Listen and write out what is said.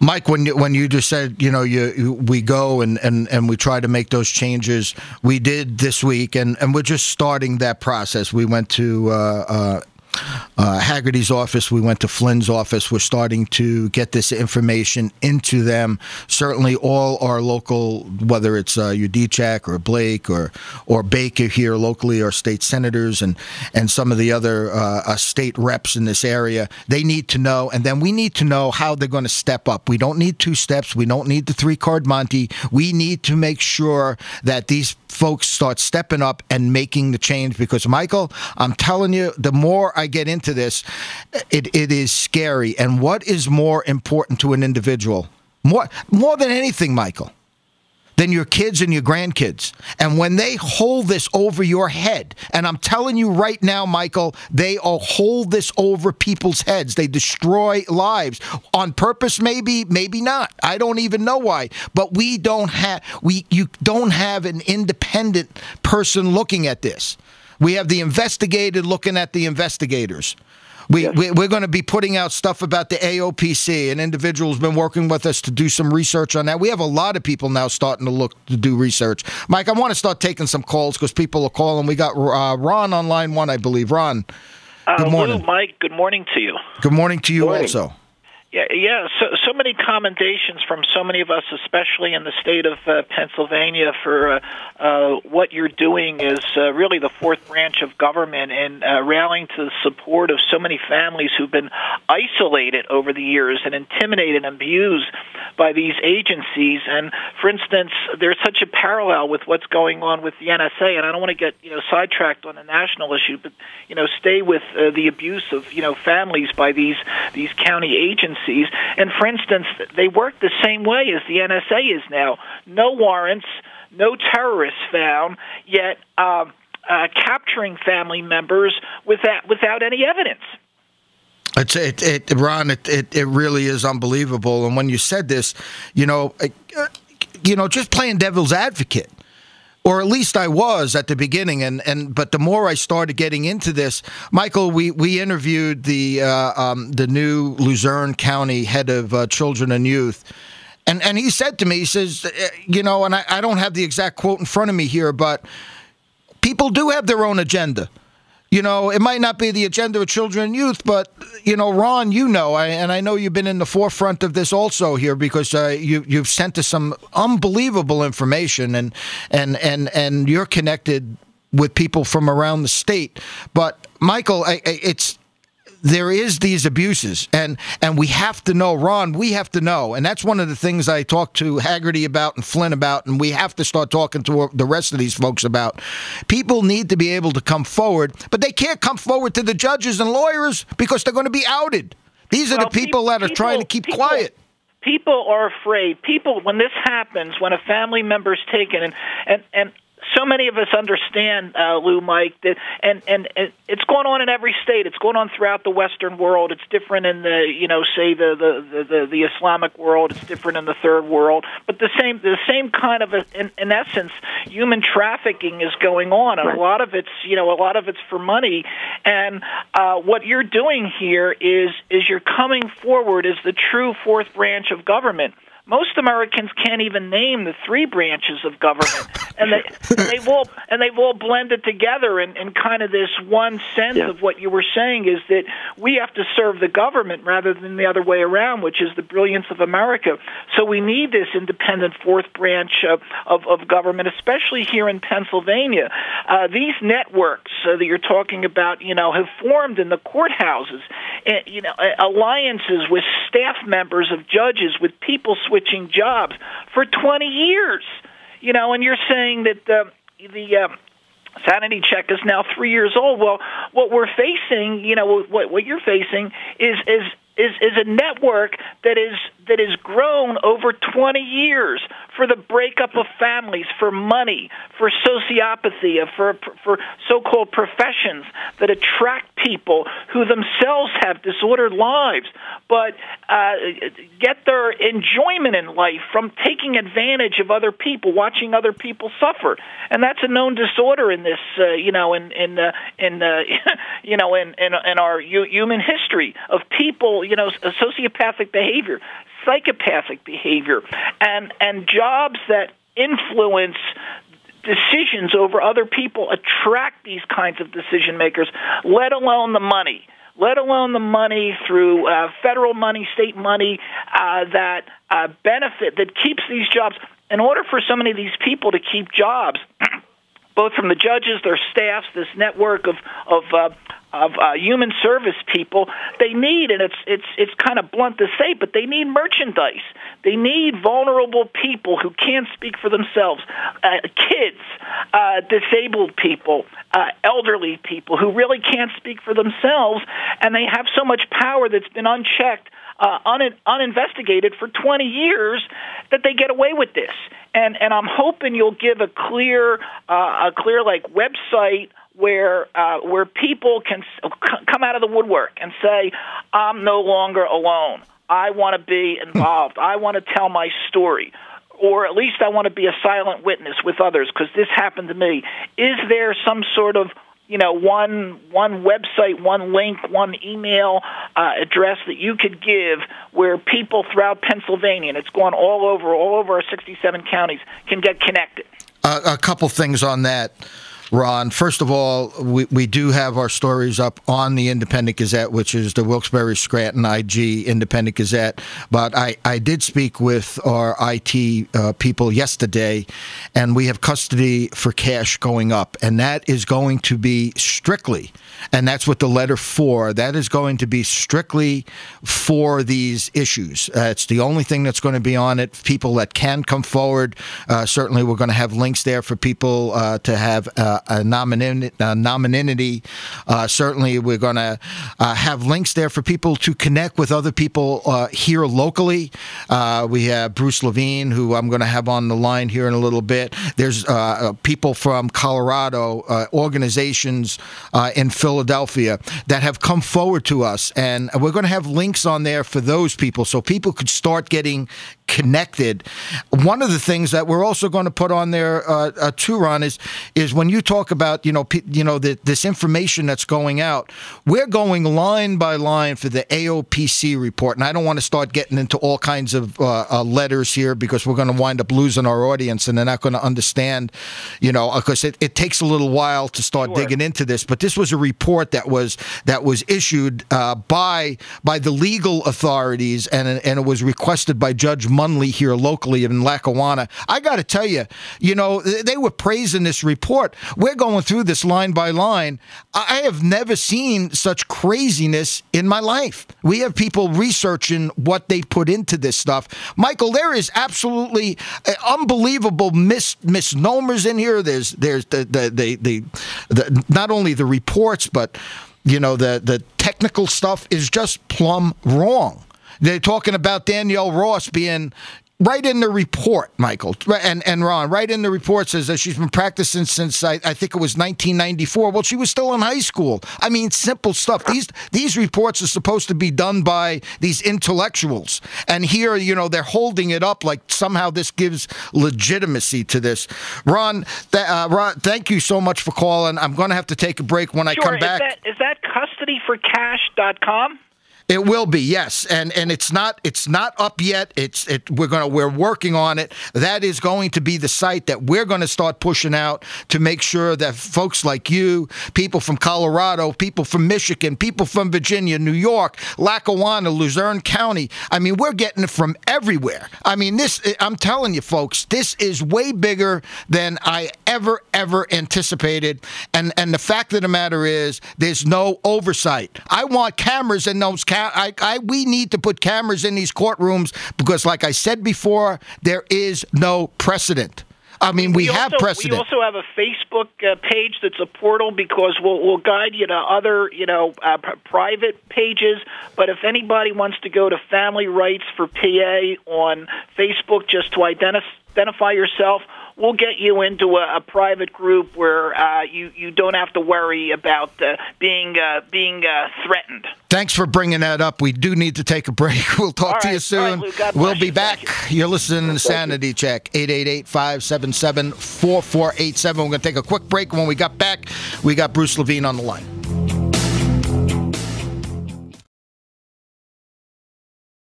Mike, when you just said, we go and we try to make those changes, we did this week, and we're just starting that process. We went to Haggerty's office. We went to Flynn's office. We're starting to get this information into them. Certainly all our local, whether it's Udechak or Blake or Baker here locally, or state senators and some of the other state reps in this area, they need to know, and then we need to know how they're going to step up. We don't need 2 steps. We don't need the 3-card Monty. We need to make sure that these folks start stepping up and making the change, because, Michael, I'm telling you, the more I get into this, it is scary. And what is more important to an individual, more than anything, Michael, than your kids and your grandkids? And when they hold this over your head, and I'm telling you right now, Michael, they all hold this over people's heads. They destroy lives on purpose, maybe not. I don't even know why. But you don't have an independent person looking at this. We have the investigator looking at the investigators. We're going to be putting out stuff about the AOPC. An individual has been working with us to do some research on that. We have a lot of people now starting to do research. Mike, I want to start taking some calls because people are calling. We got Ron on line 1, I believe. Ron, good morning. Hello, Mike. Good morning to you. Good morning to you also. Yeah. So many commendations from so many of us, especially in the state of Pennsylvania, for what you're doing is really the fourth branch of government, and rallying to the support of so many families who've been isolated over the years and intimidated and abused by these agencies. And, for instance, there's such a parallel with what's going on with the NSA, and I don't want to get sidetracked on a national issue, but stay with the abuse of families by these county agencies. And, for instance, they work the same way as the NSA is now. No warrants, no terrorists found, yet capturing family members without any evidence. Ron, it really is unbelievable. And when you said this, just playing devil's advocate, or at least I was at the beginning, but the more I started getting into this, Michael, we interviewed the new Luzerne County head of children and youth, and he said to me, he says, and I don't have the exact quote in front of me here, but people do have their own agenda. It might not be the agenda of children and youth, but, Ron, and I know you've been in the forefront of this also here, because you've sent us some unbelievable information, and you're connected with people from around the state. But, Michael, there is these abuses, and we have to know, Ron, we have to know. And that's one of the things I talked to Haggerty about and Flynn about, and we have to start talking to the rest of these folks about. People need to be able to come forward, but they can't come forward to the judges and lawyers because they're going to be outed. These are the people that are trying to keep quiet. People are afraid. When this happens, when a family member is taken, and so many of us understand, Lou, Mike, that and it's going on in every state. It's going on throughout the Western world. It's different in the say the Islamic world. It's different in the third world. But the same kind of in essence, human trafficking is going on, and a lot of it's for money. And what you're doing here is you're coming forward as the true fourth branch of government. Most Americans can't even name the 3 branches of government, and they've all blended together in kind of this one sense of what you were saying, is that we have to serve the government rather than the other way around, which is the brilliance of America. So we need this independent fourth branch of government, especially here in Pennsylvania. These networks that you're talking about, have formed in the courthouses, alliances with staff members of judges, with people switching jobs for 20 years, and you're saying that the sanity check is now 3 years old. Well, what we're facing, what you're facing is a network that is grown over 20 years for the breakup of families, for money, for sociopathy, for so-called professions that attract people who themselves have disordered lives, but get their enjoyment in life from taking advantage of other people, watching other people suffer, and that's a known disorder in this, in our human history of people, sociopathic behavior. psychopathic behavior, and jobs that influence decisions over other people attract these kinds of decision makers, let alone the money. Let alone the money through federal money, state money that benefit, that keeps these jobs. In order for so many of these people to keep jobs, both from the judges, their staffs, this network of human service people, they need, and it's kind of blunt to say, but they need merchandise. They need vulnerable people who can't speak for themselves, kids, disabled people, elderly people who really can't speak for themselves, and they have so much power that's been unchecked, uninvestigated for 20 years that they get away with this. And I'm hoping you'll give a clear like website where people can come out of the woodwork and say, I'm no longer alone. I want to be involved. I want to tell my story. Or at least I want to be a silent witness with others because this happened to me. Is there some sort of one website, one link, one email address that you could give where people throughout Pennsylvania, and it's gone all over our 67 counties, can get connected? A couple things on that, Ron. First of all, we do have our stories up on the Independent Gazette, which is the Wilkes-Barre-Scranton IG Independent Gazette. But I did speak with our IT people yesterday, and we have Custody4Cash going up, and that is going to be strictly, and that's what the letter for, that is going to be strictly for these issues. It's the only thing that's going to be on it. People that can come forward, certainly we're going to have links there for people to have anonymity. Certainly, we're going to have links there for people to connect with other people here locally. We have Bruce Levine, who I'm going to have on the line here in a little bit. There's people from Colorado, organizations in Philadelphia that have come forward to us, and we're going to have links on there for those people so people could start getting connected. One of the things that we're also going to put on there too, Ron, is when you talk about this information that's going out, we're going line by line for the AOPC report, and I don't want to start getting into all kinds of letters here because we're going to wind up losing our audience and they're not going to understand, because it takes a little while to start digging into this. But this was a report that was issued by the legal authorities, and it was requested by Judge Munley here locally in Lackawanna. I got to tell you, they were praising this report. We're going through this line by line. I have never seen such craziness in my life. We have people researching what they put into this stuff. Michael, there is absolutely unbelievable misnomers in here. There's the not only the reports, but the technical stuff is just plumb wrong. They're talking about Danielle Ross being right in the report, Michael, and Ron, right in the report says that she's been practicing since I think it was 1994. Well, she was still in high school. I mean, simple stuff. These reports are supposed to be done by these intellectuals, and here, they're holding it up like somehow this gives legitimacy to this. Ron, thank you so much for calling. I'm going to have to take a break when I come back. Is that Custody4Cash.com? It will be, yes, and it's not up yet. We're working on it. That is going to be the site that we're going to start pushing out to make sure that folks like you, people from Colorado, people from Michigan, people from Virginia, New York, Lackawanna, Luzerne County. I mean, we're getting it from everywhere. I mean, I'm telling you, folks, this is way bigger than I ever anticipated. And the fact of the matter is, there's no oversight. I want cameras in those we need to put cameras in these courtrooms because, like I said before, there is no precedent. I mean, we have precedent. We also have a Facebook page that's a portal because we'll guide you to other, private pages. But if anybody wants to go to Family Rights for PA on Facebook just to identify yourself, we'll get you into a private group where you don't have to worry about being threatened. Thanks for bringing that up. We do need to take a break. We'll talk to you soon. We'll be back. You're listening to Sanity Check, 888-577-4487. We're going to take a quick break. When we got back, we got Bruce Levine on the line.